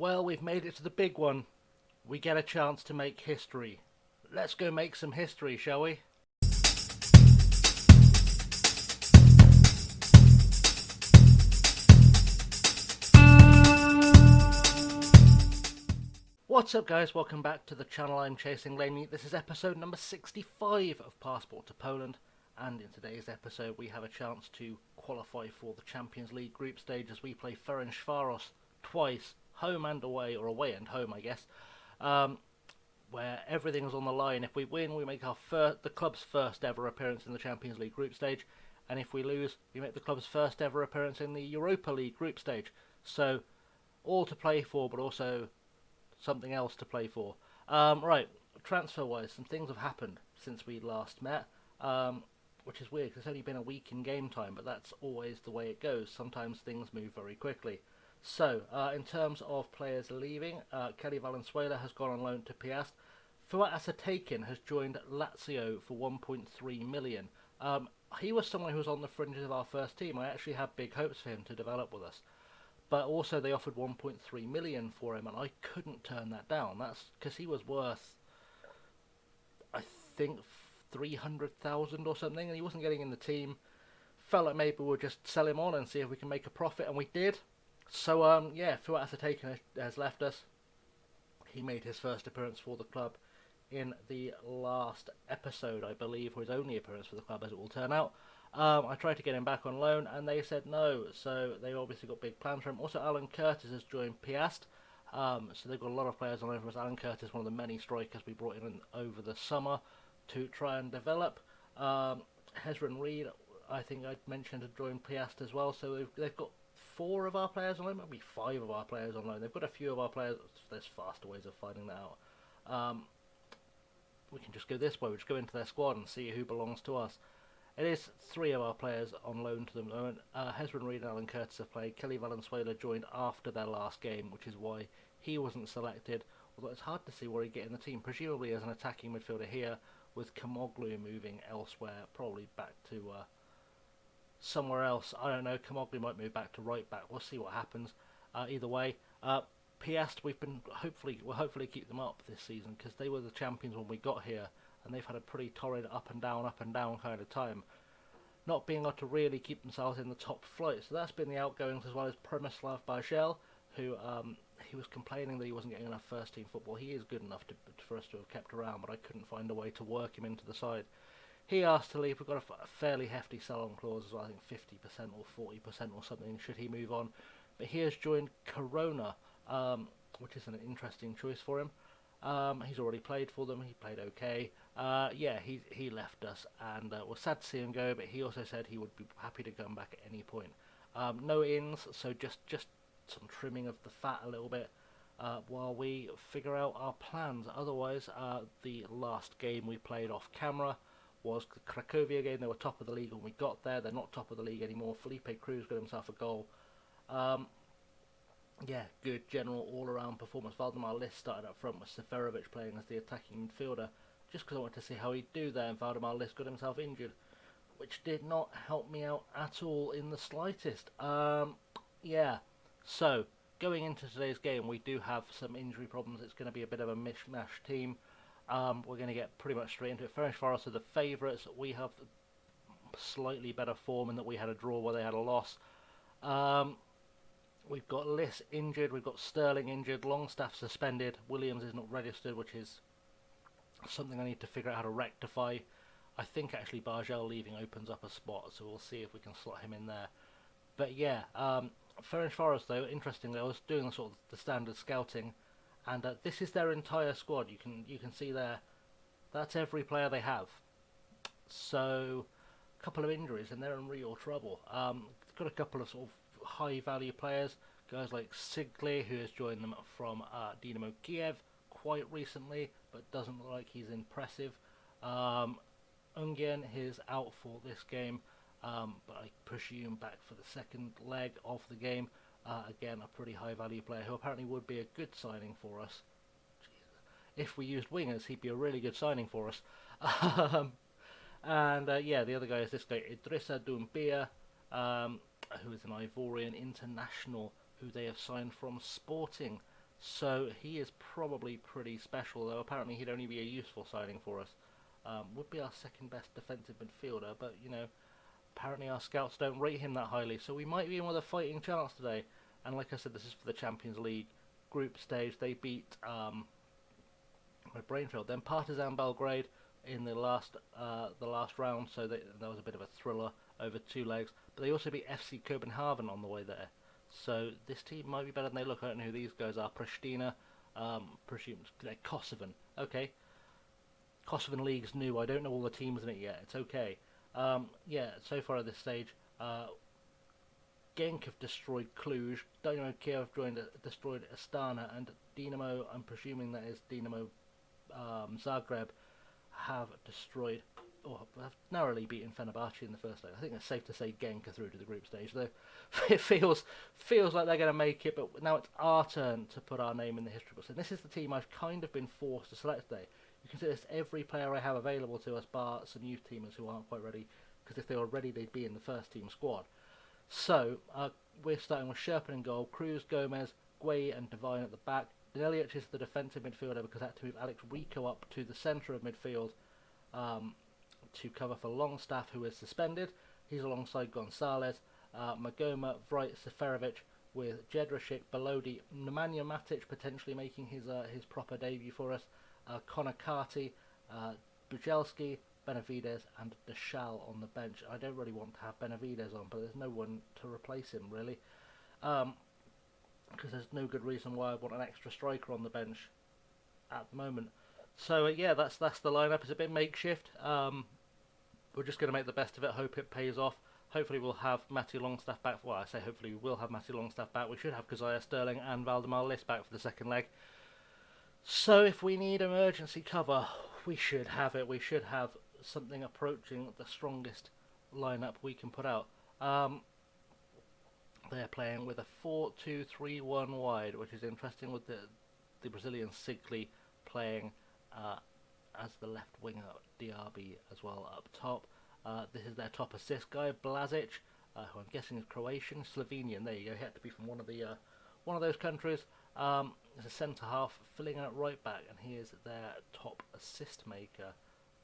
Well, we've made it to the big one. We get a chance to make history. Let's go make some history, shall we? What's up, guys? Welcome back to the channel. I'm ChasingLamely. This is episode number 65 of Passport to Poland, and in today's episode we have a chance to qualify for the Champions League group stage as we play Ferencvaros twice, home and away, or away and home, I guess, where everything is on the line. If we win, we make the club's first ever appearance in the Champions League group stage, and if we lose, we make the club's first ever appearance in the Europa League group stage. So, all to play for, but also something else to play for. Right, transfer-wise, some things have happened since we last met, which is weird because it's only been a week in game time, but that's always the way it goes. Sometimes things move very quickly. So, in terms of players leaving, Kelly Valenzuela has gone on loan to Piast. Fuat Asatakin has joined Lazio for 1.3 million. He was someone who was on the fringes of our first team. I actually had big hopes for him to develop with us. But also they offered 1.3 million for him, and I couldn't turn that down. That's because he was worth, I think, 300,000 or something, and he wasn't getting in the team. Felt like maybe we'll just sell him on and see if we can make a profit, and we did. So yeah, Fuat Asatakin has left us. He made his first appearance for the club in the last episode, I believe, or his only appearance for the club, as it will turn out. I tried to get him back on loan, and they said no, so they obviously got big plans for him. Also, Alan Curtis has joined Piast, so they've got a lot of players on over us. Alan Curtis, one of the many strikers we brought in over the summer to try and develop. Hezron Reed, I think I'd mentioned, had joined Piast as well, so they've got 4 of our players on loan, maybe 5 of our players on loan. They've got a few of our players. There's faster ways of finding that out. We can just go this way. We just go into their squad and see who belongs to us. It is 3 of our players on loan to them at the moment. Hezron Reed and Alan Curtis have played. Kelly Valenzuela joined after their last game, which is why he wasn't selected. Although it's hard to see where he'd get in the team. Presumably as an attacking midfielder here, with Kamoglu moving elsewhere, probably back to somewhere else. I don't know. Kamoglu might move back to right back. We'll see what happens. Either way, Piast, we'll hopefully keep them up this season because they were the champions when we got here, and they've had a pretty torrid up and down kind of time, not being able to really keep themselves in the top flight. So that's been the outgoings, as well as Przemysław Bajel, who he was complaining that he wasn't getting enough first team football. He is good enough for us to have kept around, but I couldn't find a way to work him into the side. He asked to leave. We've got a fairly hefty sell-on clause as well, I think 50% or 40% or something, should he move on. But he has joined Corona, which is an interesting choice for him. He's already played for them. He played okay. Yeah, he left us, and was sad to see him go, but he also said he would be happy to come back at any point. No ins, so just some trimming of the fat a little bit while we figure out our plans. Otherwise, the last game we played off camera was the Cracovia game. They were top of the league when we got there. They're not top of the league anymore. Felipe Cruz got himself a goal. Yeah, good general all-around performance. Valdemar List started up front with Seferovic playing as the attacking midfielder, just because I wanted to see how he'd do there, and Valdemar List got himself injured, which did not help me out at all in the slightest. Yeah, so going into today's game, we do have some injury problems. It's going to be a bit of a mishmash team. We're going to get pretty much straight into it. Ferencvaros are the favourites. We have slightly better form in that we had a draw where they had a loss. We've got Liss injured, we've got Sterling injured, Longstaff suspended, Williams is not registered, which is something I need to figure out how to rectify. I think actually Bajel leaving opens up a spot, so we'll see if we can slot him in there. But yeah, Ferencvaros though, interestingly, I was doing the standard scouting, and this is their entire squad. You can see there, that's every player they have. So, a couple of injuries, and they're in real trouble. Got a couple of sort of high value players, guys like Sigli, who has joined them from Dynamo Kiev quite recently, but doesn't look like he's impressive. Ungien is out for this game, but I presume back for the second leg of the game. Again, a pretty high value player who apparently would be a good signing for us. Jesus. If we used wingers, he'd be a really good signing for us. And yeah, the other guy is this guy, Idrissa Doumbia, who is an Ivorian international who they have signed from Sporting. So he is probably pretty special, though apparently he'd only be a useful signing for us. Would be our second best defensive midfielder, but apparently our scouts don't rate him that highly, so we might be in with a fighting chance today. And like I said, this is for the Champions League group stage. They beat my brain failed. Then Partizan Belgrade in the last round, so that was a bit of a thriller over 2 legs. But they also beat FC Copenhagen on the way there. So this team might be better than they look. I don't know who these guys are. Pristina, presumed they're Kosovan. Okay, Kosovan League's new. I don't know all the teams in it yet. It's okay. Yeah, so far at this stage, Genk have destroyed Cluj, Dynamo Kiev destroyed Astana, and Dinamo, I'm presuming that is Dinamo Zagreb, have destroyed, or have narrowly beaten Fenerbahce in the first leg. I think it's safe to say Genk are through to the group stage, though it feels like they're going to make it, but now it's our turn to put our name in the history books. And this is the team I've kind of been forced to select today. You can see this every player I have available to us, bar some youth teamers who aren't quite ready, because if they were ready, they'd be in the first team squad. So, we're starting with Sherpin in goal, Cruz, Gomez, Guay and Devine at the back. Danilic is the defensive midfielder because I had to move Alex Rico up to the centre of midfield to cover for Longstaff, who is suspended. He's alongside Gonzalez, Magoma, Vrait, Seferovic with Jedrašik, Belodi, Nemanja Matic potentially making his proper debut for us, Connor Carty, Bujelski, Benavides and Deshal on the bench. I don't really want to have Benavides on, but there's no one to replace him really, because there's no good reason why I want an extra striker on the bench at the moment. So yeah, that's the lineup. It's a bit makeshift. We're just going to make the best of it. Hope it pays off. Hopefully we'll have Matty Longstaff back. Well, I say hopefully we will have Matty Longstaff back. We should have Keziah Sterling and Valdemar List back for the second leg. So if we need emergency cover, we should have it. We should have something approaching the strongest lineup we can put out. They're playing with a 4-2-3-1 wide, which is interesting, with the Brazilian Sigli playing as the left winger, Diaby as well up top. This is their top assist guy, Blazic, who I'm guessing is Croatian, Slovenian. There you go. He had to be from one of those countries. There's a centre half filling in at right back, and he is their top assist maker.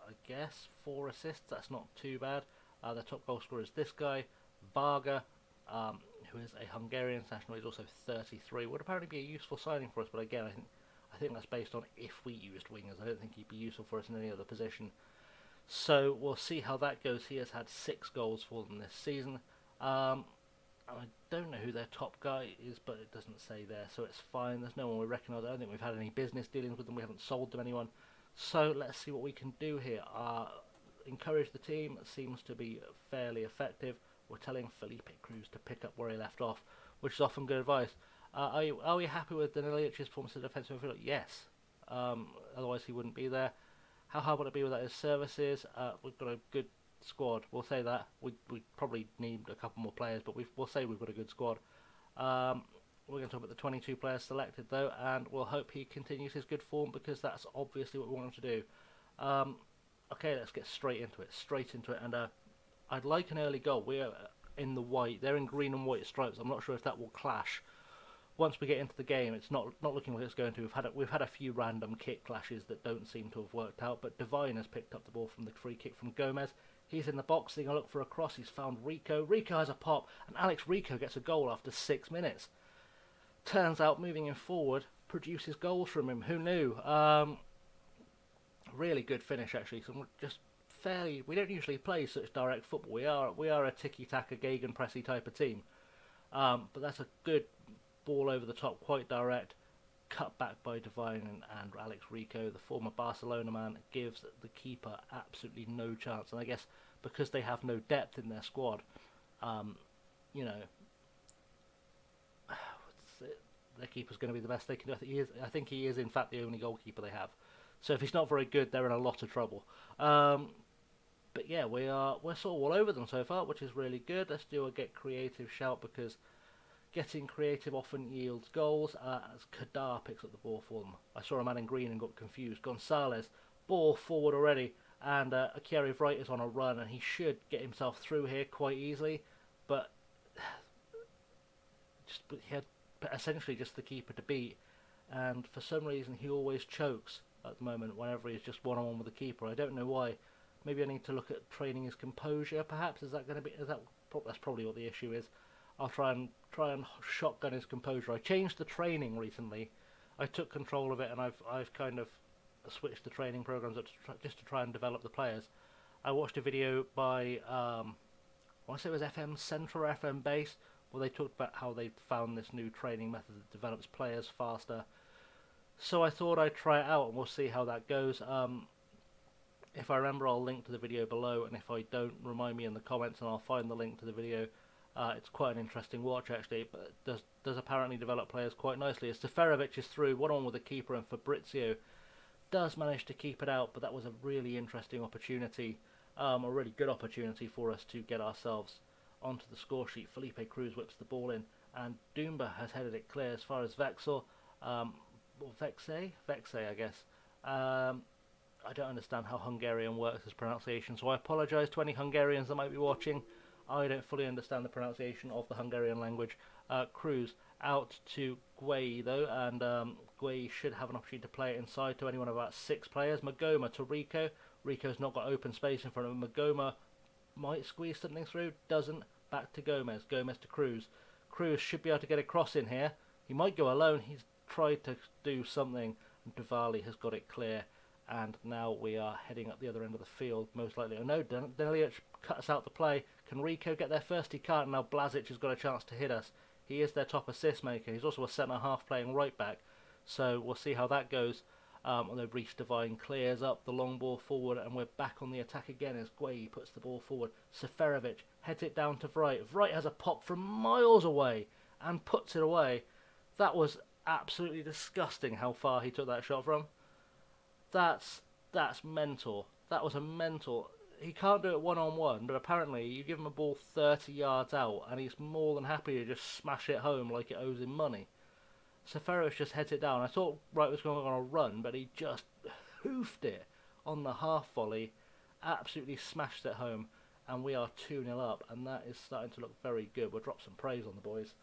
I guess 4 assists. That's not too bad. Their top goal scorer is this guy, Varga, who is a Hungarian national. He's also 33. Would apparently be a useful signing for us, but again, I think that's based on if we used wingers. I don't think he'd be useful for us in any other position. So we'll see how that goes. He has had 6 goals for them this season. I don't know who their top guy is, but it doesn't say there, so it's fine. There's no one we recognise. I don't think we've had any business dealings with them. We haven't sold them anyone. So let's see what we can do here. Encourage the team. It seems to be fairly effective. We're telling Felipe Cruz to pick up where he left off, which is often good advice. Are we happy with Danilic's performance as a defensive midfielder? Yes. Otherwise he wouldn't be there. How hard would it be without his services? We've got a good squad. We'll say that. We probably need a couple more players, but we'll say we've got a good squad. We're going to talk about the 22 players selected, though, and we'll hope he continues his good form, because that's obviously what we want him to do. Okay, let's get straight into it. And I'd like an early goal. We're in the white. They're in green and white stripes. I'm not sure if that will clash. Once we get into the game, it's not looking like it's going to. We've had a few random kick clashes that don't seem to have worked out, but Devine has picked up the ball from the free kick from Gomez. He's in the box, seeing a look for a cross. He's found Rico. Rico has a pop, and Alex Rico gets a goal after 6 minutes. Turns out moving him forward produces goals from him. Who knew? Really good finish, actually. So just fairly. We don't usually play such direct football. We are a tiki-taka, gegenpressy type of team. But that's a good ball over the top, quite direct. Cut back by Devine and Alex Rico, the former Barcelona man, gives the keeper absolutely no chance. And I guess because they have no depth in their squad, their keeper's going to be the best they can do. I think he is in fact the only goalkeeper they have. So if he's not very good, they're in a lot of trouble. But yeah, we're sort of all over them so far, which is really good. Let's do a get creative shout, because getting creative often yields goals. As Kadar picks up the ball for them. I saw a man in green and got confused. Gonzalez, ball forward already, and Akiari Vrait is on a run, and he should get himself through here quite easily, but he had essentially just the keeper to beat, and for some reason he always chokes at the moment whenever he's just one-on-one with the keeper. I don't know why. Maybe I need to look at training his composure. Perhaps is that going to be? That's probably what the issue is. I'll try and shotgun his composure. I changed the training recently. I took control of it, and I've kind of switched the training programs up just to try and develop the players. I watched a video by I want to say it was FM Central or FM Base, where they talked about how they found this new training method that develops players faster. So I thought I'd try it out, and we'll see how that goes. If I remember, I'll link to the video below, and if I don't, remind me in the comments, and I'll find the link to the video. It's quite an interesting watch, actually, but it does apparently develop players quite nicely. As Ferencvaros is through, one-on with the keeper, and Fabrizio does manage to keep it out, but that was a really interesting opportunity, a really good opportunity for us to get ourselves onto the score sheet. Felipe Cruz whips the ball in, and Dumba has headed it clear as far as Vexor, or Vexe, I guess. I don't understand how Hungarian works as pronunciation, so I apologise to any Hungarians that might be watching. I don't fully understand the pronunciation of the Hungarian language. Cruz out to Guay though, and Guay should have an opportunity to play it inside to anyone of about 6 players. Magoma to Rico. Rico's not got open space in front of him. Magoma might squeeze something through, doesn't. Back to Gomez. Gomez to Cruz. Cruz should be able to get a cross in here. He might go alone. He's tried to do something, and Duvali has got it clear. And now we are heading up the other end of the field, most likely. Oh no, Delic cuts out the play. Can Rico get there first? He can't. Now Blazic has got a chance to hit us. He is their top assist maker. He's also a centre-half playing right back. So we'll see how that goes. Although Reece Devine clears up the long ball forward, and we're back on the attack again as Guay puts the ball forward. Seferovic heads it down to Vrite. Vrite has a pop from miles away and puts it away. That was absolutely disgusting how far he took that shot from. That's mental. That was a mental. He can't do it one-on-one, but apparently you give him a ball 30 yards out, and he's more than happy to just smash it home like it owes him money. Seferovic just heads it down. I thought Wright was going on a run, but he just hoofed it on the half volley, absolutely smashed it home, and we are 2-0 up, and that is starting to look very good. We'll drop some praise on the boys.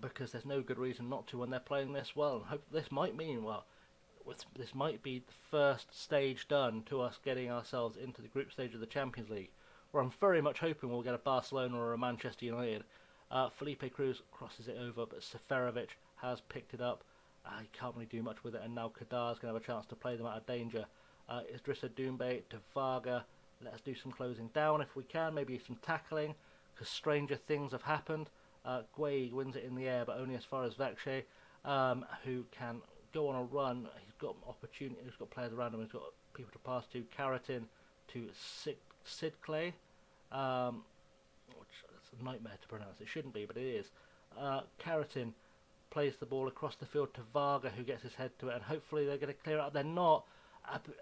Because there's no good reason not to when they're playing this well. And hope this might mean, well, this might be the first stage done to us getting ourselves into the group stage of the Champions League, where I'm very much hoping we'll get a Barcelona or a Manchester United. Felipe Cruz crosses it over, but Seferovic has picked it up. He can't really do much with it, and now Kadar's going to have a chance to play them out of danger. Idrissa Doumbé to Varga. Let's do some closing down if we can, maybe some tackling, because stranger things have happened. Guay wins it in the air, but only as far as Vexe, who can go on a run. He's got opportunity. He's got players around him. He's got people to pass to. Karatin to Sid Clay, which is a nightmare to pronounce. It shouldn't be, but it is. Karatin plays the ball across the field to Varga, who gets his head to it, and hopefully they're going to clear it up. They're not.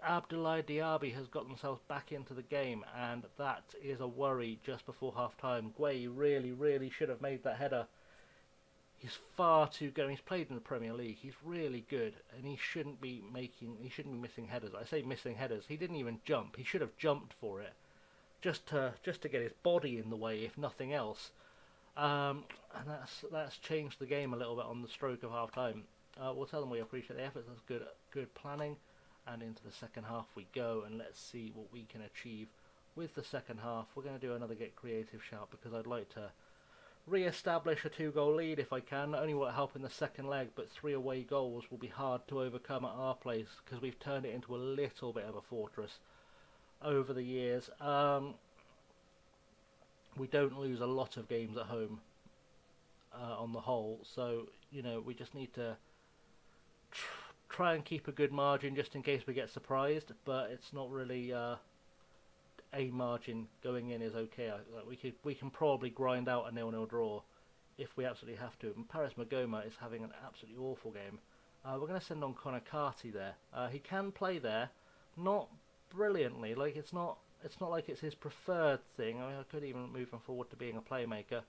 Abdoulaye Diaby has got themselves back into the game, and that is a worry just before half-time. Guay really should have made that header. He's far too good. He's played in the Premier League. He's really good, and he shouldn't be missing headers. I say missing headers. He didn't even jump. He should have jumped for it, just to get his body in the way, if nothing else. And that's changed the game a little bit on the stroke of half-time. We'll tell them we appreciate the efforts. That's good planning. And into the second half we go, and let's see what we can achieve with the second half. We're going to do another Get Creative shout, because I'd like to re-establish a 2-goal lead if I can. Not only will it help in the second leg, but 3 away goals will be hard to overcome at our place, because we've turned it into a little bit of a fortress over the years. We don't lose a lot of games at home on the whole, so we just need to try and keep a good margin just in case we get surprised, but it's not really a margin going in is okay. We can probably grind out a 0-0 draw if we absolutely have to. And Paris Magoma is having an absolutely awful game. We're going to send on Connor Carty there. He can play there, not brilliantly. Like it's not like it's his preferred thing. I mean, I could even move him forward to being a playmaker,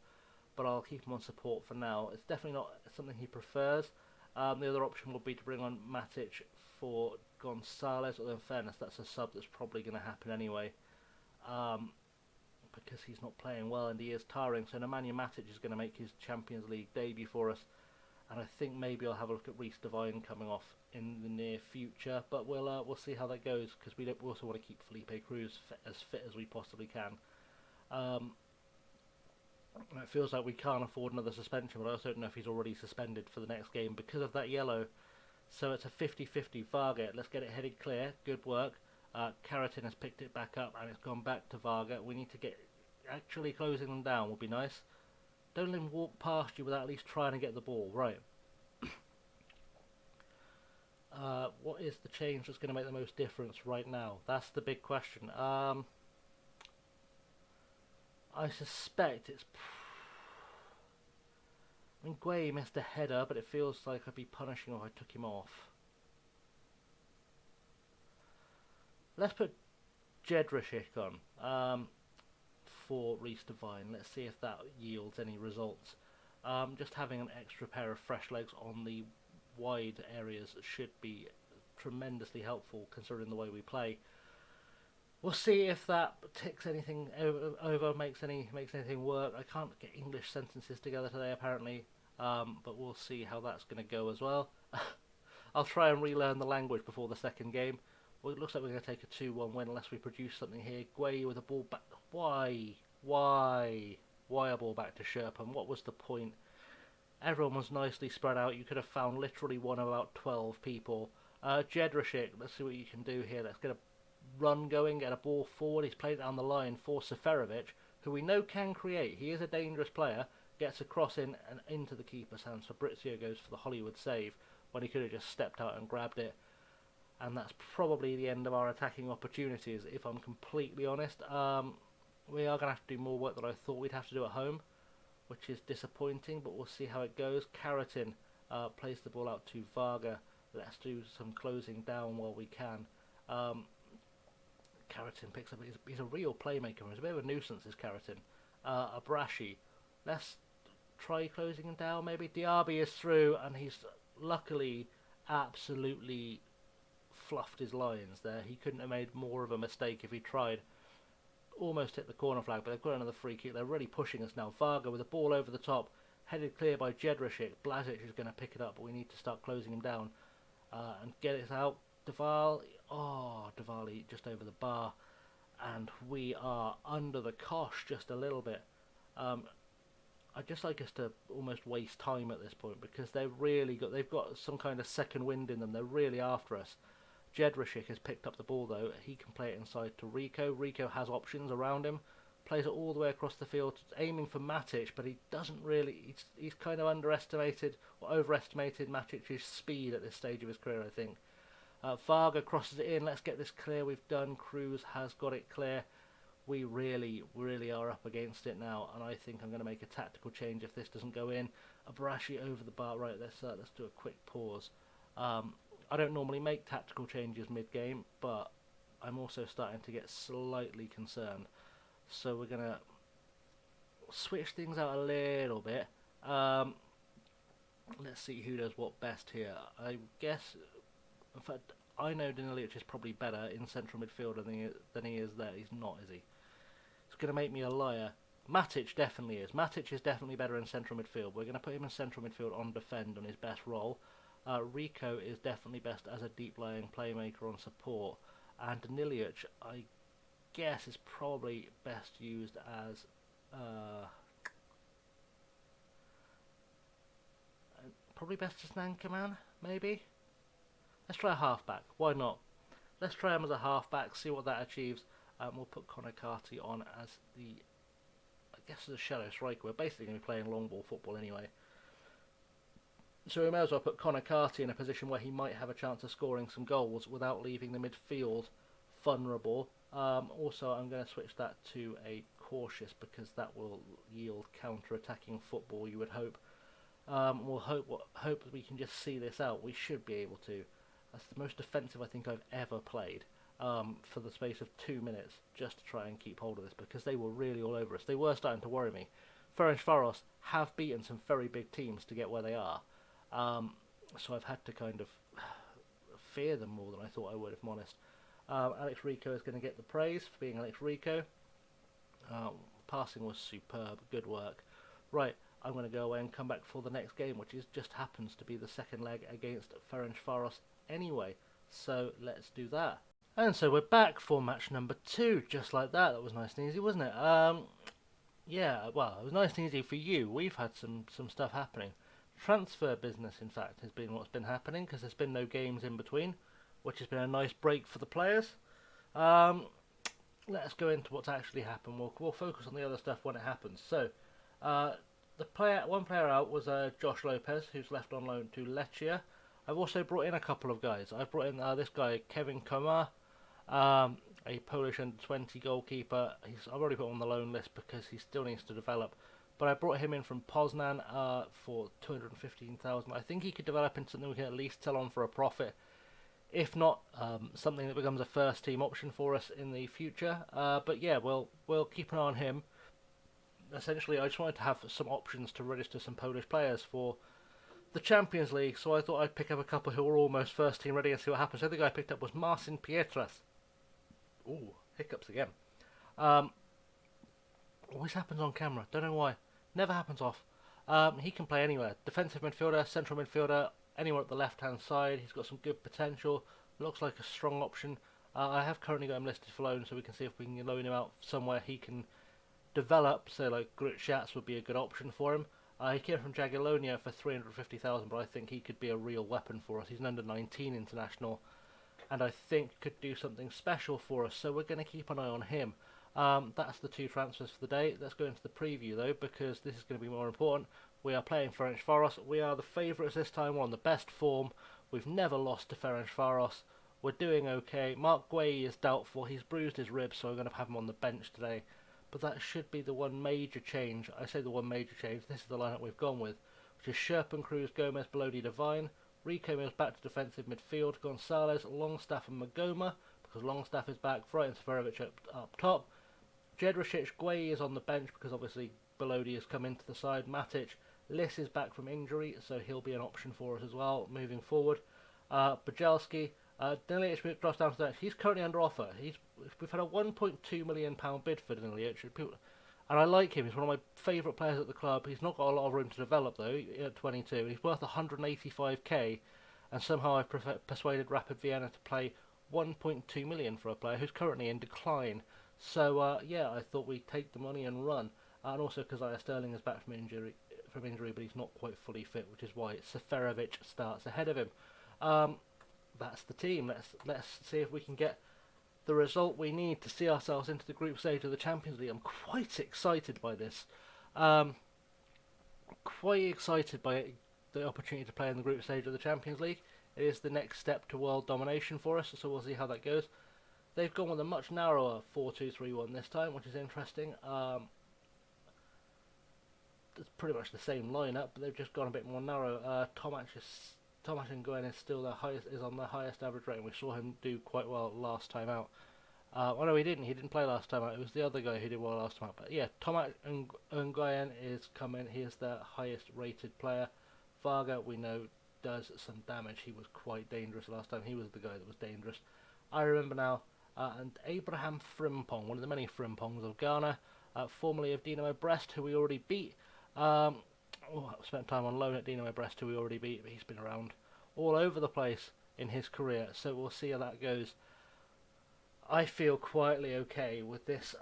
but I'll keep him on support for now. It's definitely not something he prefers. The other option would be to bring on Matic for Gonzalez, although in fairness that's a sub that's probably going to happen anyway, because he's not playing well and he is tiring. So Nemanja Matic is going to make his Champions League debut for us, and I think maybe I'll have a look at Reece Devine coming off in the near future. But we'll see how that goes, because we also want to keep Felipe Cruz as fit as we possibly can. It feels like we can't afford another suspension, but I also don't know if he's already suspended for the next game because of that yellow. So it's a 50-50 Varga. Let's get it headed clear. Good work. Karatin has picked it back up and it's gone back to Varga. We need to get actually closing them down would be nice. Don't let him walk past you without at least trying to get the ball. Right. What is the change that's going to make the most difference right now? That's the big question. I suspect it's... I mean, Guay missed a header, but it feels like I'd be punishing if I took him off. Let's put Jedrzejczyk on for Reece Devine. Let's see if that yields any results. Just having an extra pair of fresh legs on the wide areas should be tremendously helpful, considering the way we play. We'll see if that ticks anything over, makes anything work. I can't get English sentences together today, apparently, but we'll see how that's going to go as well. I'll try and relearn the language before the second game. Well, it looks like we're going to take a 2-1 win unless we produce something here. Guay with a ball back. Why a ball back to Sherpan? What was the point? Everyone was nicely spread out. You could have found literally one of about 12 people. Jedrzejczyk, let's see what you can do here. Let's get a run going, get a ball forward. He's played it down the line for Ferencvaros, who we know can create. He is a dangerous player. Gets a cross in and into the keeper's hands. Fabrizio goes for the Hollywood save when he could have just stepped out and grabbed it. And that's probably the end of our attacking opportunities, if I'm completely honest. We are going to have to do more work than I thought we'd have to do at home, which is disappointing, but we'll see how it goes. Karatin plays the ball out to Varga. Let's do some closing down while we can. Karatin picks up. He's a real playmaker. He's a bit of a nuisance, is Karatin. Abrashi. Let's try closing him down, maybe. Diaby is through, and he's luckily absolutely fluffed his lines there. He couldn't have made more of a mistake if he tried. Almost hit the corner flag, but they've got another free kick. They're really pushing us now. Varga with a ball over the top, headed clear by Jedrzejczyk. Blažič is going to pick it up, but we need to start closing him down and get it out. Duval, Diwali just over the bar, and we are under the cosh just a little bit. I'd just like us to almost waste time at this point, because they've got some kind of second wind in them. They're really after us. Jedrzejczyk has picked up the ball though. He can play it inside to Rico. Rico has options around him. Plays it all the way across the field, aiming for Matic, but he doesn't really. He's kind of underestimated or overestimated Matic's speed at this stage of his career, I think. Varga crosses it in. Let's get this clear. We've done. Cruz has got it clear. We really are up against it now, and I think I'm going to make a tactical change if this doesn't go in. Abrashi over the bar. Right, let's do a quick pause. I don't normally make tactical changes mid-game, but I'm also starting to get slightly concerned. So we're going to switch things out a little bit. Let's see who does what best here. I guess, in fact, I know Danilic is probably better in central midfield than he is there. He's not, is he? It's going to make me a liar. Matic definitely is. Matic is definitely better in central midfield. We're going to put him in central midfield on defend on his best role. Rico is definitely best as a deep-lying playmaker on support, and Danilic, I guess, is probably best used as probably best as an anchor man, maybe. Let's try a halfback. Why not? Let's try him as a halfback, see what that achieves. We'll put Connor Carty on as I guess as a shadow striker. We're basically going to be playing long ball football anyway. So we may as well put Connor Carty in a position where he might have a chance of scoring some goals without leaving the midfield vulnerable. Also, I'm going to switch that to a cautious, because that will yield counter-attacking football, you would hope. We'll hope we can just see this out. We should be able to. That's the most defensive I think I've ever played for the space of 2 minutes, just to try and keep hold of this, because they were really all over us. They were starting to worry me. Ferencvaros have beaten some very big teams to get where they are. So I've had to kind of fear them more than I thought I would, if I'm honest. Alex Rico is going to get the praise for being Alex Rico. Passing was superb, good work. Right, I'm going to go away and come back for the next game, which just happens to be the second leg against Ferencvaros anyway. So let's do that. And so we're back for match number 2, just like that. That was nice and easy, wasn't it? Yeah, well, it was nice and easy for you. We've had some stuff happening. Transfer business, in fact, has been what's been happening because there's been no games in between, which has been a nice break for the players. Let's go into what's actually happened. We'll focus on the other stuff when it happens. So, one player out was Josh Lopez, who's left on loan to Lechia. I've also brought in a couple of guys. I've brought in this guy, Kevin Komar, a Polish under-20 goalkeeper. I've already put him on the loan list because he still needs to develop. But I brought him in from Poznan for 215,000. I think he could develop into something we can at least sell on for a profit. If not, something that becomes a first-team option for us in the future. But yeah, we'll keep an eye on him. Essentially, I just wanted to have some options to register some Polish players for the Champions League, so I thought I'd pick up a couple who were almost first-team ready and see what happens. So the guy I picked up was Marcin Pietras. Ooh, hiccups again. Always happens on camera, don't know why. Never happens off. He can play anywhere. Defensive midfielder, central midfielder, anywhere at the left-hand side. He's got some good potential. Looks like a strong option. I have currently got him listed for loan, so we can see if we can loan him out somewhere he can develop. So like Gritshatz would be a good option for him. He came from Jagiellonia for 350,000, but I think he could be a real weapon for us. He's an under-19 international, and I think could do something special for us. So we're going to keep an eye on him. That's the 2 transfers for the day. Let's go into the preview though, because this is going to be more important. We are playing Ferencvaros. We are the favourites this time. We're on the best form. We've never lost to Ferencvaros. We're doing okay. Mark Guay is doubtful. He's bruised his ribs, so I'm going to have him on the bench today. But that should be the one major change. I say the one major change. This is the lineup we've gone with, which is Sherpen, Cruz, Gomez, Belodi, Devine. Rico moves back to defensive midfield. Gonzalez, Longstaff, and Magoma, because Longstaff is back. Frighten Seferovic up top. Jedricic, Guay is on the bench because obviously Belodi has come into the side. Matic, Liss is back from injury, so he'll be an option for us as well moving forward. Bajelski, Danilic drops down to the bench. He's currently under offer. We've had a £1.2 million bid for Danilic, and I like him. He's one of my favourite players at the club. He's not got a lot of room to develop though at 22. He's worth 185k, and somehow I've persuaded Rapid Vienna to pay 1.2 million for a player who's currently in decline. So yeah, I thought we'd take the money and run. And also because Isaiah Sterling is back from injury, but he's not quite fully fit, which is why Seferovic starts ahead of him. That's the team. Let's see if we can get the result we need to see ourselves into the group stage of the Champions League. I'm quite excited by this. Quite excited by the opportunity to play in the group stage of the Champions League. It is the next step to world domination for us, so we'll see how that goes. They've gone with a much narrower 4-2-3-1 this time, which is interesting. It's pretty much the same lineup, but they've just gone a bit more narrow. Tomac Nguyen is on the highest average rating. We saw him do quite well last time out. Oh no, he didn't. He didn't play last time out. It was the other guy who did well last time out. But yeah, Tomac Nguyen is coming. He is the highest rated player. Varga, we know, does some damage. He was quite dangerous last time. He was the guy that was dangerous. I remember now. And Abraham Frimpong, one of the many Frimpongs of Ghana, formerly of Dinamo Brest, who we already beat. Spent time on loan at Dinamo Brest, who we already beat, but he's been around all over the place in his career, so we'll see how that goes. I feel quietly okay with this.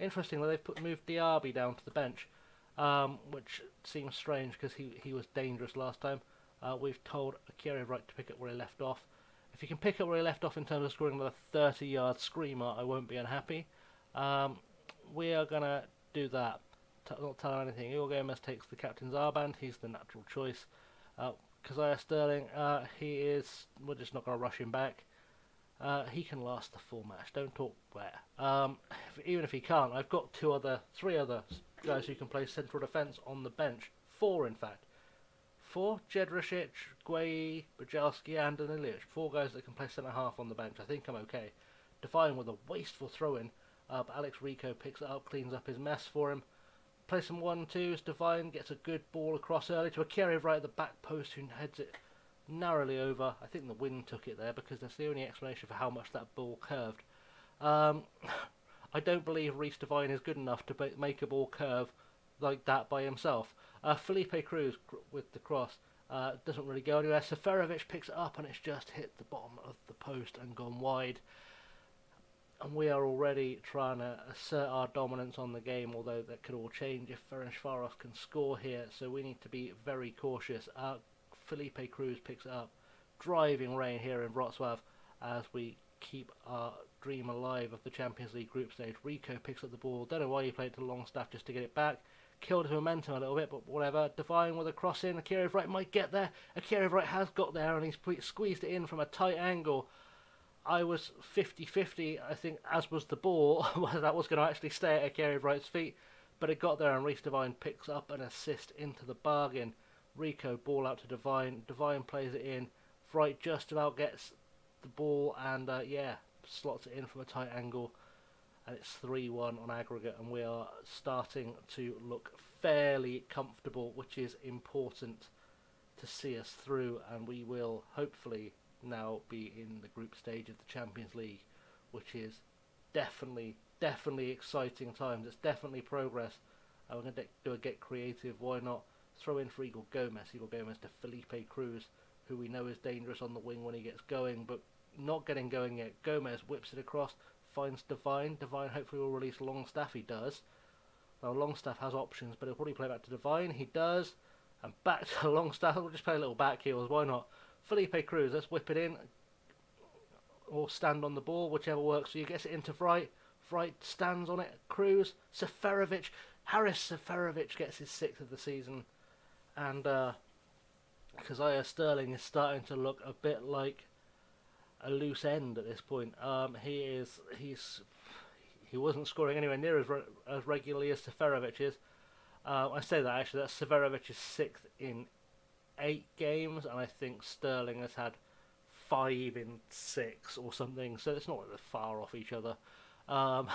Interestingly, they've moved Diaby down to the bench, which seems strange because he was dangerous last time. We've told Akira Wright to pick up where he left off. If he can pick up where he left off in terms of scoring another 30-yard screamer, I won't be unhappy. We are going to do that. Not tell him anything. Igor Gomez takes the captain's armband. He's the natural choice. Isaiah Sterling, we're just not going to rush him back. He can last the full match. Don't talk where. Even if he can't, I've got three other guys who can play central defence on the bench. 4, in fact. 4, Jedricic, Guay, Bajelski and Danilic. 4 guys that can play centre-half on the bench. I think I'm okay. Define with a wasteful throw-in, but Alex Rico picks it up, cleans up his mess for him. Play some 1-2s, Devine gets a good ball across early to Akira right at the back post, who heads it narrowly over. I think the wind took it there, because that's the only explanation for how much that ball curved. I don't believe Reece Devine is good enough to make a ball curve like that by himself. Felipe Cruz with the cross doesn't really go anywhere. Seferovic picks it up and it's just hit the bottom of the post and gone wide. And we are already trying to assert our dominance on the game, although that could all change if Ferencvaros can score here, so we need to be very cautious. Felipe Cruz picks it up. Driving rain here in Wrocław as we keep our dream alive of the Champions League group stage. Rico picks up the ball. Don't know why he played to Longstaff just to get it back. Killed his momentum a little bit, but whatever. Divine with a cross in. Akira Wright might get there. Akira Wright has got there and he's squeezed it in from a tight angle. I was 50-50, I think, as was the ball, whether that was going to actually stay at Akira Wright's feet. But it got there and Reece Devine picks up an assist into the bargain. Rico ball out to Devine. Devine plays it in. Wright just about gets the ball and, slots it in from a tight angle. And it's 3-1 on aggregate and we are starting to look fairly comfortable, which is important to see us through, and we will hopefully now be in the group stage of the Champions League, which is definitely exciting times. It's definitely progress. We're going to do a get creative. Why not throw in for Igor Gomez to Felipe Cruz, who we know is dangerous on the wing when he gets going, but not getting going yet. Gomez whips it across, finds Devine. Devine hopefully will release Longstaff. He does. Now Longstaff has options, but he'll probably play back to Devine. He does. And back to Longstaff. We'll just play a little back heels. Why not? Felipe Cruz, let's whip it in. Or stand on the ball, whichever works. So you gets it into Wright. Wright stands on it. Cruz. Seferovic. Haris Seferovic gets his 6th of the season. And Keziah Sterling is starting to look a bit like a loose end at this point. He wasn't scoring anywhere near as regularly as Seferovic is. I say that actually, that's Seferovic's 6th in 8 games, and I think Sterling has had 5 in 6 or something, so it's not really far off each other. But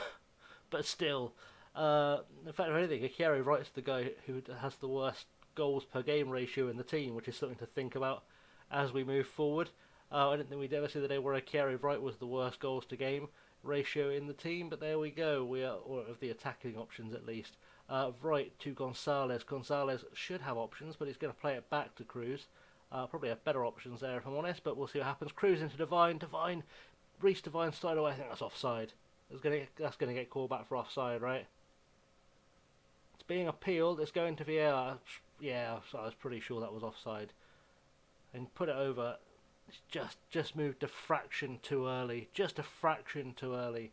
still, in fact, if anything, Akira Wright's the guy who has the worst goals per game ratio in the team, which is something to think about as we move forward. I didn't think we'd ever see the day where Akira Wright was the worst goals to game ratio in the team, but there we go. We are, or of the attacking options at least. Wright to Gonzalez. Gonzalez should have options, but he's going to play it back to Cruz. Probably have better options there if I'm honest, but we'll see what happens. Cruz into Devine. Reece Devine slide away. I think that's offside. That's going to get called back for offside, right? It's being appealed. It's going to VAR. Yeah, I was pretty sure that was offside. And put it over. It's just moved a fraction too early. Just a fraction too early.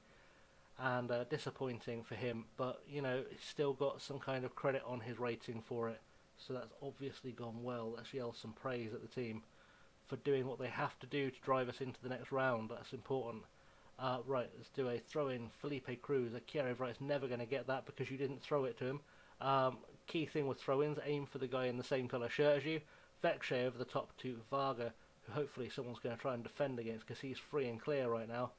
And disappointing for him, but he's still got some kind of credit on his rating for it, so that's obviously gone well. Let's yell some praise at the team for doing what they have to do to drive us into the next round. That's important. Right, let's do a throw in. Felipe Cruz. Akira Wright's never going to get that because you didn't throw it to him. Key thing with throw-ins, aim for the guy in the same colour shirt as you. Vekshe over the top to Varga, who hopefully someone's going to try and defend against because he's free and clear right now.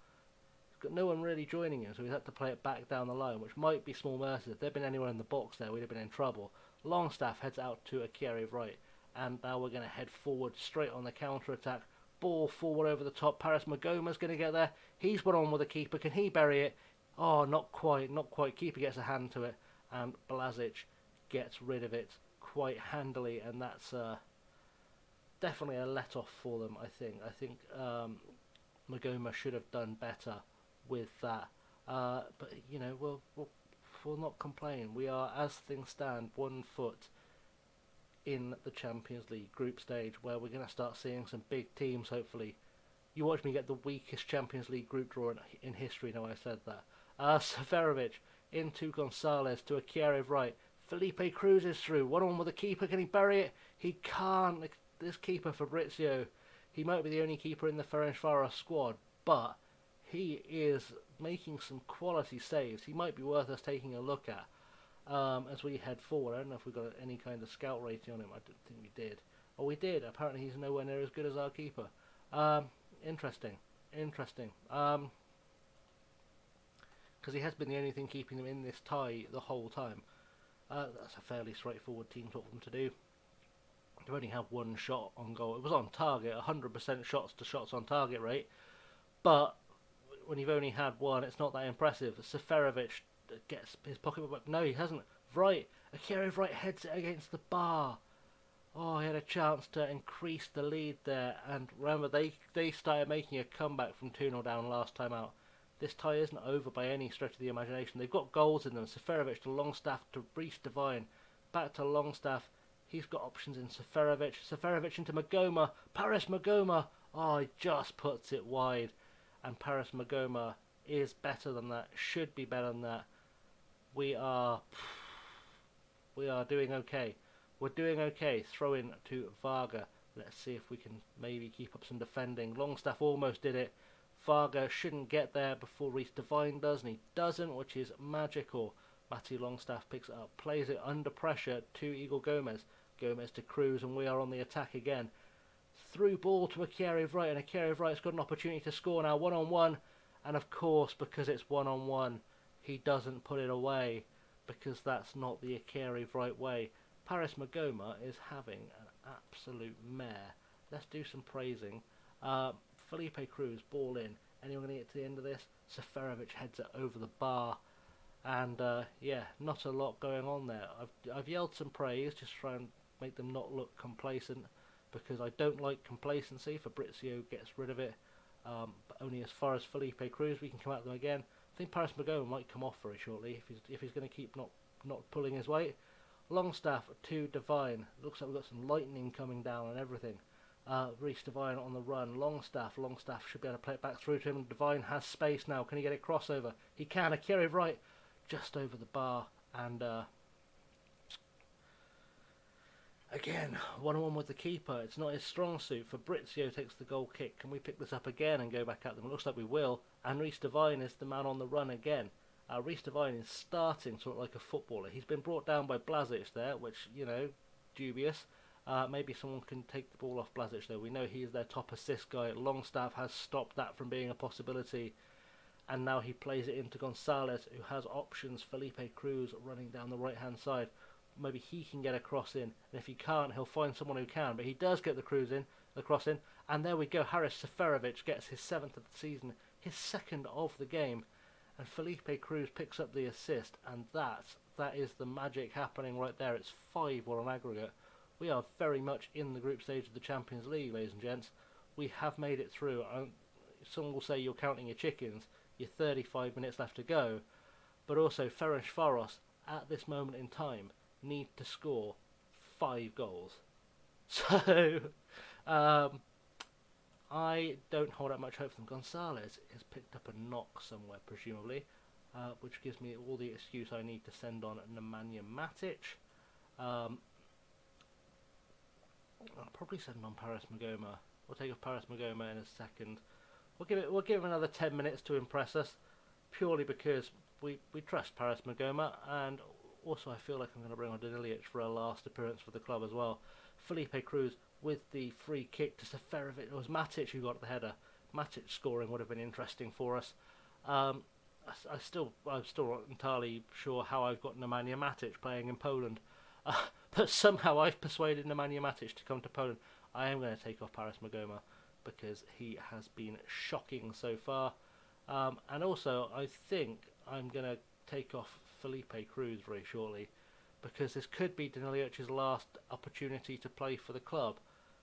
Got no one really joining him, so he's had to play it back down the line, which might be small mercy. If there'd been anyone in the box there, we'd have been in trouble. Longstaff heads out to Akira Wright, and now we're going to head forward straight on the counter-attack. Ball forward over the top. Paris Magoma's going to get there. He's one on with the keeper. Can he bury it? Oh, not quite. Keeper gets a hand to it, and Blazic gets rid of it quite handily, and that's definitely a let-off for them, I think. I think Magoma should have done better with that, but we'll not complain. We are, as things stand, 1 foot in the Champions League group stage, where we're going to start seeing some big teams. Hopefully, you watch me get the weakest Champions League group draw in history. Now I said that. Seferovic into Gonzalez to Akira Wright. Felipe Cruz is through. 1-1 with the keeper. Can he bury it? He can't. This keeper Fabrizio, he might be the only keeper in the Ferencvaros squad, but he is making some quality saves. He might be worth us taking a look at as we head forward. I don't know if we've got any kind of scout rating on him. I don't think we did. Oh, we did. Apparently he's nowhere near as good as our keeper. Interesting. Because he has been the only thing keeping them in this tie the whole time. That's a fairly straightforward team talk for them to do. They've only had 1 shot on goal. It was on target, 100% shots on target rate. But when you've only had 1, it's not that impressive. Seferovic gets his pocketbook. No, he hasn't. Right, Akira Wright heads it against the bar. Oh, he had a chance to increase the lead there, and remember, they started making a comeback from 2-0 down last time out. This tie isn't over by any stretch of the imagination. They've got goals in them. Seferovic to Longstaff to Reece Devine. Back to Longstaff. He's got options in Seferovic. Seferovic into Magoma. Paris Magoma. Oh, he just puts it wide. And Paris Magoma is better than that. Should be better than that. We are doing okay. We're doing okay. Throw in to Varga. Let's see if we can maybe keep up some defending. Longstaff almost did it. Varga shouldn't get there before Reece Devine does, and he doesn't, which is magical. Matty Longstaff picks it up, plays it under pressure to Igor Gomez. Gomez to Cruz, and we are on the attack again. Through ball to Akira Wright, and Akira Wright's got an opportunity to score now, 1-on-1. And of course, because it's 1-on-1, he doesn't put it away, because that's not the Akira Wright way. Paris Magoma is having an absolute mare. Let's do some praising. Felipe Cruz, ball in. Anyone going to get to the end of this? Seferovic heads it over the bar. And yeah, not a lot going on there. I've yelled some praise, just try and make them not look complacent, because I don't like complacency. Fabrizio gets rid of it, but only as far as Felipe Cruz. We can come at them again. I think Paris Magoma might come off very shortly if he's going to keep not pulling his weight. Longstaff to Devine. Looks like we've got some lightning coming down and everything. Reece Devine on the run. Longstaff should be able to play it back through to him. Devine has space now. Can he get it crossover? He can. Akira Wright just over the bar. And again, 1-on-1 with the keeper. It's not his strong suit. Fabrizio takes the goal kick. Can we pick this up again and go back at them? It looks like we will. And Reece Devine is the man on the run again. Reece Devine is starting to look like a footballer. He's been brought down by Blazic there, which, you know, dubious. Maybe someone can take the ball off Blazic though. We know he is their top assist guy. Longstaff has stopped that from being a possibility. And now he plays it into Gonzalez, who has options. Felipe Cruz running down the right-hand side. Maybe he can get a cross in. And if he can't, he'll find someone who can. But he does get the cross in. And there we go. Haris Seferovic gets his 7th of the season. His 2nd of the game. And Felipe Cruz picks up the assist, and that is the magic happening right there. It's 5 on aggregate. We are very much in the group stage of the Champions League, ladies and gents. We have made it through. Someone will say you're counting your chickens. You're 35 minutes left to go. But also, Ferencvaros, at this moment in time, need to score 5 goals. So, I don't hold out much hope for them. Gonzalez has picked up a knock somewhere, presumably, which gives me all the excuse I need to send on Nemanja Matic. I'll probably send on Paris Magoma. We'll take off Paris Magoma in a second. We'll give him another 10 minutes to impress us, purely because we trust Paris Magoma, and also I feel like I'm going to bring on Danilic for a last appearance for the club as well. Felipe Cruz with the free kick to Seferovic. It was Matic who got the header. Matic scoring would have been interesting for us. I'm still not entirely sure how I've got Nemanja Matic playing in Poland, but somehow I've persuaded Nemanja Matic to come to Poland. I am going to take off Paris Magoma because he has been shocking so far, and also I think I'm going to take off Felipe Cruz very shortly, because this could be Danilic's last opportunity to play for the club.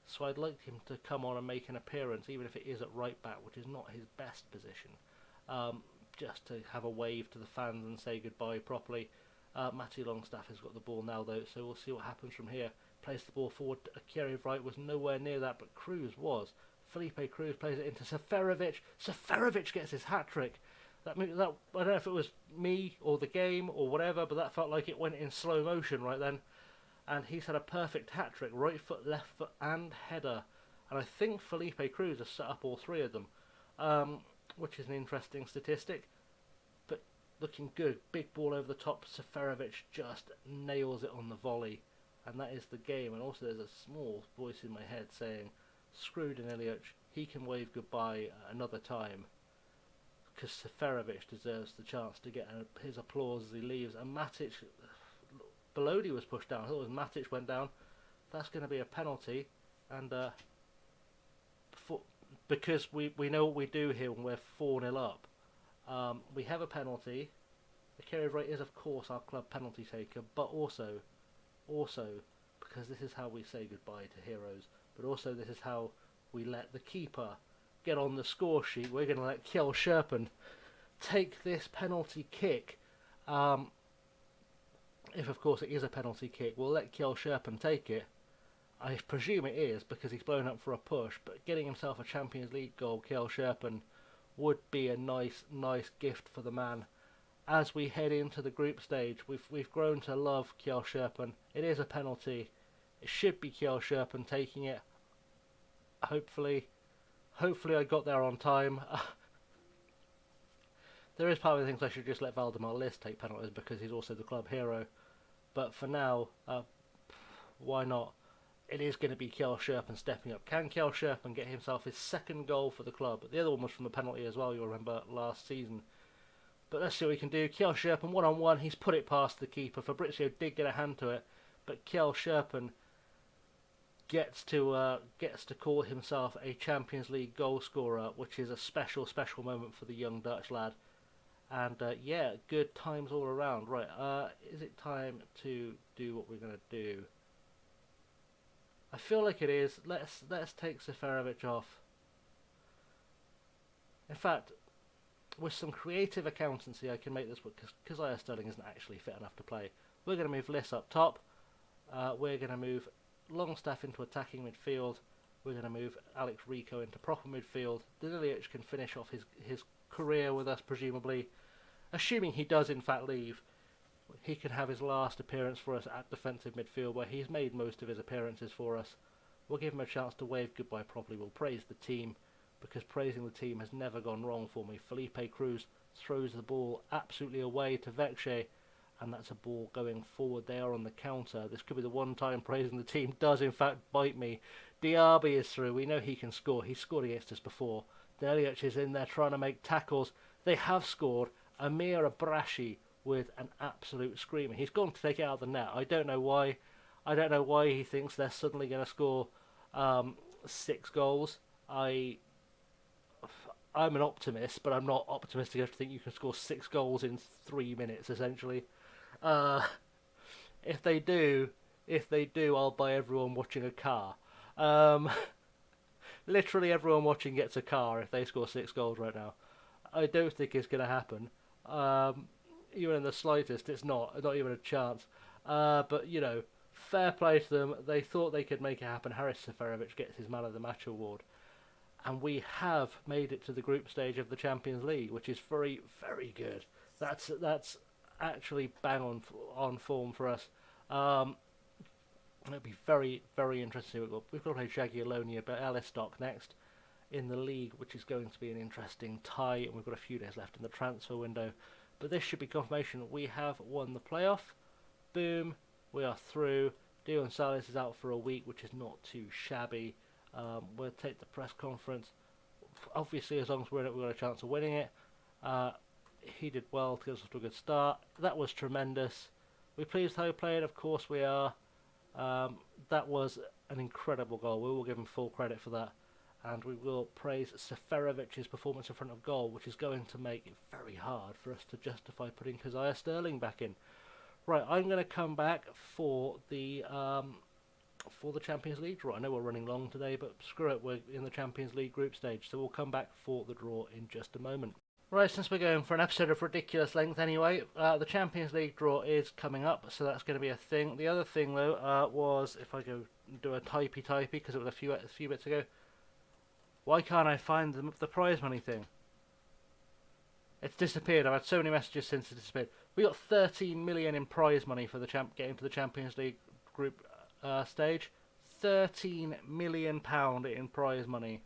So I'd like him to come on and make an appearance, even if it is at right back, which is not his best position, just to have a wave to the fans and say goodbye properly. Matty Longstaff has got the ball now though, so we'll see what happens from here. Plays the ball forward. Akira Wright was nowhere near that, but Cruz was. Felipe Cruz plays it into Seferovic. Seferovic gets his hat-trick. I don't know if it was me or the game or whatever, but that felt like it went in slow motion right then. And he's had a perfect hat-trick, right foot, left foot and header. And I think Felipe Cruz has set up all 3 of them, which is an interesting statistic. But looking good, big ball over the top, Seferovic just nails it on the volley. And that is the game. And also there's a small voice in my head saying, screw Danilic, he can wave goodbye another time. Because Seferovic deserves the chance to get his applause as he leaves. And Matic, Belodi was pushed down. I thought it was Matic went down. That's going to be a penalty. And because we know what we do here when we're 4-0 up. We have a penalty. Akira is of course our club penalty taker, but also because this is how we say goodbye to heroes, but also this is how we let the keeper get on the score sheet. We're going to let Kjell Sherpen take this penalty kick. If of course it is a penalty kick, we'll let Kjell Sherpen take it. I presume it is because he's blown up for a push, but getting himself a Champions League goal, Kjell Sherpen, would be a nice gift for the man. As we head into the group stage, we've grown to love Kjell Sherpen. It is a penalty. It should be Kjell Sherpen taking it. Hopefully I got there on time. There is part of the things I should just let Valdemar List take penalties because he's also the club hero. But for now, why not? It is going to be Kjell Sherpen stepping up. Can Kjell Sherpen get himself his second goal for the club? The other one was from a penalty as well, you'll remember, last season. But let's see what he can do. Kjell Sherpen, one-on-one, he's put it past the keeper. Fabrizio did get a hand to it, but Kjell Sherpen gets to call himself a Champions League goal scorer, which is a special moment for the young Dutch lad. And yeah, good times all around. Right, is it time to do what we're going to do? I feel like it is. Let's take Seferovic off. In fact, with some creative accountancy, I can make this work because Kazaya Sterling isn't actually fit enough to play. We're going to move Liss up top. We're going to move Longstaff into attacking midfield. We're going to move Alex Rico into proper midfield. Danilic can finish off his career with us, presumably. Assuming he does in fact leave, he can have his last appearance for us at defensive midfield, where he's made most of his appearances for us. We'll give him a chance to wave goodbye properly. We'll praise the team, because praising the team has never gone wrong for me. Felipe Cruz throws the ball absolutely away to Vecche, and that's a ball going forward. They are on the counter. This could be the one time praising the team does in fact bite me. Diaby is through. We know he can score. He's scored against us before. Danilic is in there trying to make tackles. They have scored. Amir Abrashi with an absolute screamer. He's gone to take it out of the net. I don't know why. I don't know why he thinks they're suddenly going to score 6 goals. I'm an optimist, but I'm not optimistic enough to think you can score 6 goals in 3 minutes, essentially. If they do, I'll buy everyone watching a car. Literally everyone watching gets a car if they score 6 goals right now. I don't think it's going to happen. Even in the slightest, it's not even a chance. But, you know, fair play to them. They thought they could make it happen. Haris Seferovic gets his Man of the Match award. And we have made it to the group stage of the Champions League, which is very, very good. That's actually bang on form for us. It'll be very, very interesting. We've got to play Jagiellonia, but Alistock next in the league, which is going to be an interesting tie, and we've got a few days left in the transfer window. But this should be confirmation. We have won the playoff. Boom, we are through. Dion Salis is out for a week, which is not too shabby. We'll take the press conference. Obviously, as long as we're in it, we've got a chance of winning it. He did well to get us off to a good start. That was tremendous. We're pleased how he played, of course we are. That was an incredible goal. We will give him full credit for that. And we will praise Seferovic's performance in front of goal, which is going to make it very hard for us to justify putting Kazaya Sterling back in. Right, I'm going to come back for the Champions League draw. I know we're running long today, but screw it, we're in the Champions League group stage, so we'll come back for the draw in just a moment. Right, since we're going for an episode of ridiculous length anyway, the Champions League draw is coming up, so that's going to be a thing. The other thing, though, was, if I go do a typey, because it was a few bits ago, why can't I find the prize money thing? It's disappeared. I've had so many messages since it disappeared. We got 13 million in prize money for the getting to the Champions League group stage. 13 million pound in prize money,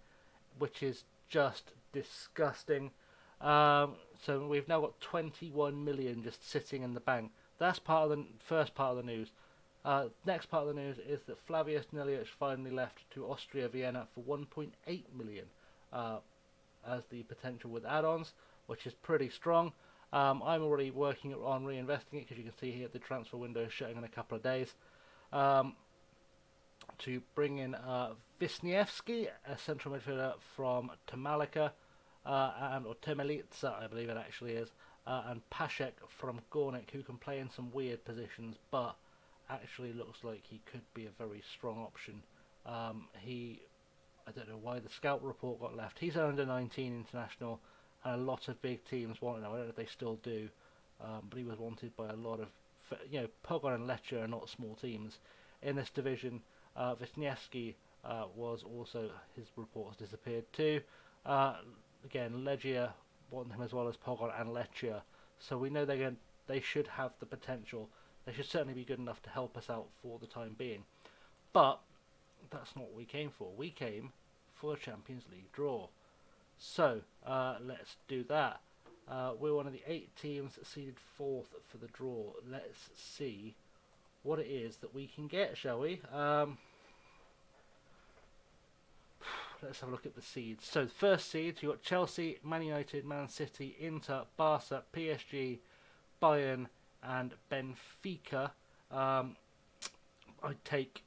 which is just disgusting. So we've now got 21 million just sitting in the bank. That's part of the first part of the news. Next part of the news is that Flavius Nelic finally left to Austria Vienna for 1.8 million as the potential with add-ons, which is pretty strong. I'm already working on reinvesting it, because you can see here the transfer window is shutting in a couple of days. To bring in Wisniewski, a central midfielder from Temalika, or Temelica, I believe it actually is, and Pashek from Gornik, who can play in some weird positions, but actually looks like he could be a very strong option. I don't know why the scout report got left. He's an under 19 international, and a lot of big teams want him. I don't know if they still do, but he was wanted by a lot of, Pogon and Lecce are not small teams in this division. Wisniewski was also, his reports disappeared too. Again, Legia want him as well as Pogon and Lecce, so we know they should have the potential. They should certainly be good enough to help us out for the time being. But that's not what we came for. We came for a Champions League draw. So let's do that. We're one of the 8 teams seeded 4th for the draw. Let's see what it is that we can get, shall we? Let's have a look at the seeds. So the first seeds, you've got Chelsea, Man United, Man City, Inter, Barca, PSG, Bayern and Benfica. I'd take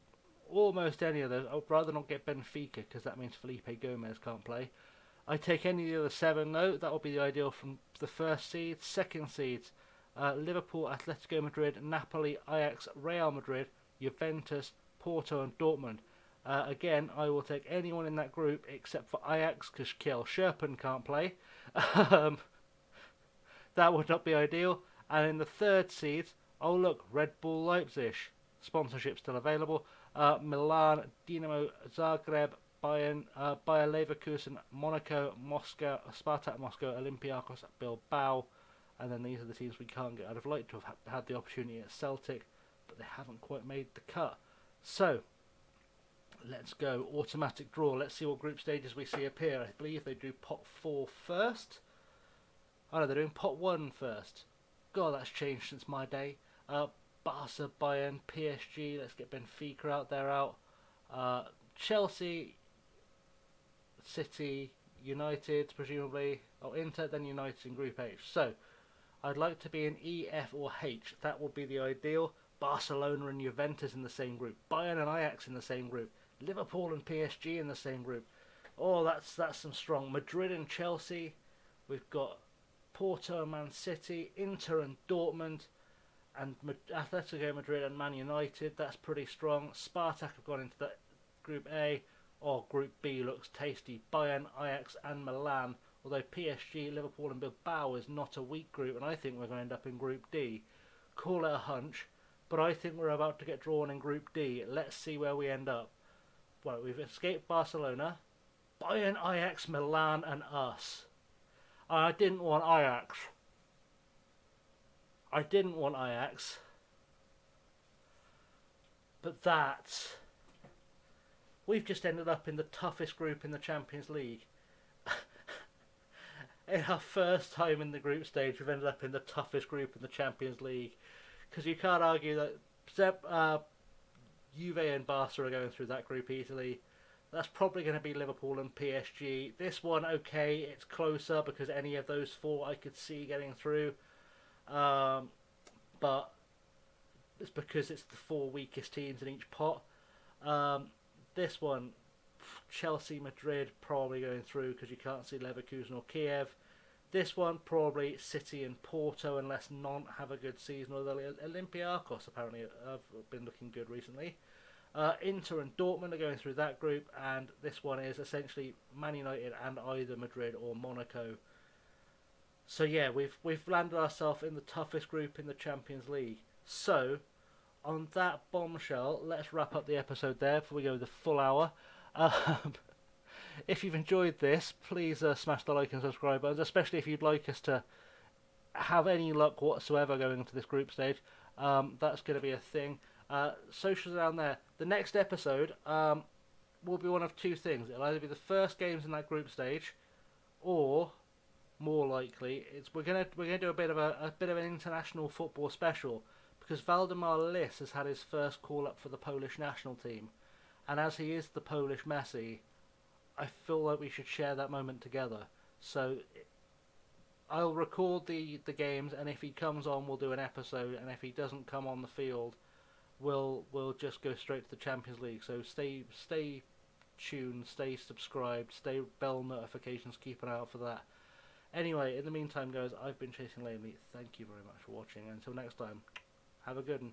almost any of those. I'd rather not get Benfica because that means Felipe Gomez can't play. I'd take any of the other 7 though. That would be the ideal from the first seed. Second seeds, Liverpool, Atletico Madrid, Napoli, Ajax, Real Madrid, Juventus, Porto and Dortmund. Again, I will take anyone in that group except for Ajax because Kjell Sherpen can't play. That would not be ideal. And in the third seed, oh look, Red Bull Leipzig. Sponsorship still available. Milan, Dinamo Zagreb, Bayern, Bayer Leverkusen, Monaco, Moscow, Spartak Moscow, Olympiacos, Bilbao. And then these are the teams we can't get. I'd have liked to have had the opportunity at Celtic, but they haven't quite made the cut. So, let's go. Automatic draw. Let's see what group stages we see appear. I believe they do pot 4 first. Oh no, they're doing pot 1 first. God, that's changed since my day. Barca, Bayern, PSG. Let's get Benfica out there out. Chelsea, City, United, presumably. Oh, Inter, then United in Group H. So, I'd like to be in E, F, or H. That would be the ideal. Barcelona and Juventus in the same group. Bayern and Ajax in the same group. Liverpool and PSG in the same group. Oh, that's some strong. Madrid and Chelsea. We've got Porto and Man City, Inter and Dortmund, and Atletico Madrid and Man United. That's pretty strong. Spartak have gone into the Group A. Or Group B looks tasty. Bayern, Ajax and Milan. Although PSG, Liverpool and Bilbao is not a weak group, and I think we're going to end up in Group D. Call it a hunch, but I think we're about to get drawn in Group D. Let's see where we end up. Well, we've escaped Barcelona, Bayern, Ajax, Milan and us. I didn't want Ajax. But we've just ended up in the toughest group in the Champions League. In our first time in the group stage, we've ended up in the toughest group in the Champions League. Because you can't argue that Juve and Barca are going through that group easily. That's probably going to be Liverpool and PSG. This one, okay, it's closer because any of those 4 I could see getting through. But it's because it's the 4 weakest teams in each pot. This one, Chelsea, Madrid probably going through because you can't see Leverkusen or Kiev. This one, probably City and Porto unless none have a good season. Although Olympiacos apparently have been looking good recently. Inter and Dortmund are going through that group, and this one is essentially Man United and either Madrid or Monaco. So yeah, we've landed ourselves in the toughest group in the Champions League. So, on that bombshell, let's wrap up the episode there before we go the full hour. If you've enjoyed this, please smash the like and subscribe buttons, especially if you'd like us to have any luck whatsoever going into this group stage. That's going to be a thing. Socials down there. The next episode will be one of 2 things. It'll either be the first games in that group stage, or more likely, we're gonna do a bit of an international football special because Valdemar Liss has had his first call up for the Polish national team, and as he is the Polish Messi, I feel like we should share that moment together. So I'll record the games, and if he comes on, we'll do an episode, and if he doesn't come on the field, we'll just go straight to the Champions League. So stay tuned, stay subscribed, stay bell notifications, keep an eye out for that. Anyway, in the meantime, guys, I've been Chasing Lamely. Thank you very much for watching. Until next time, have a good one.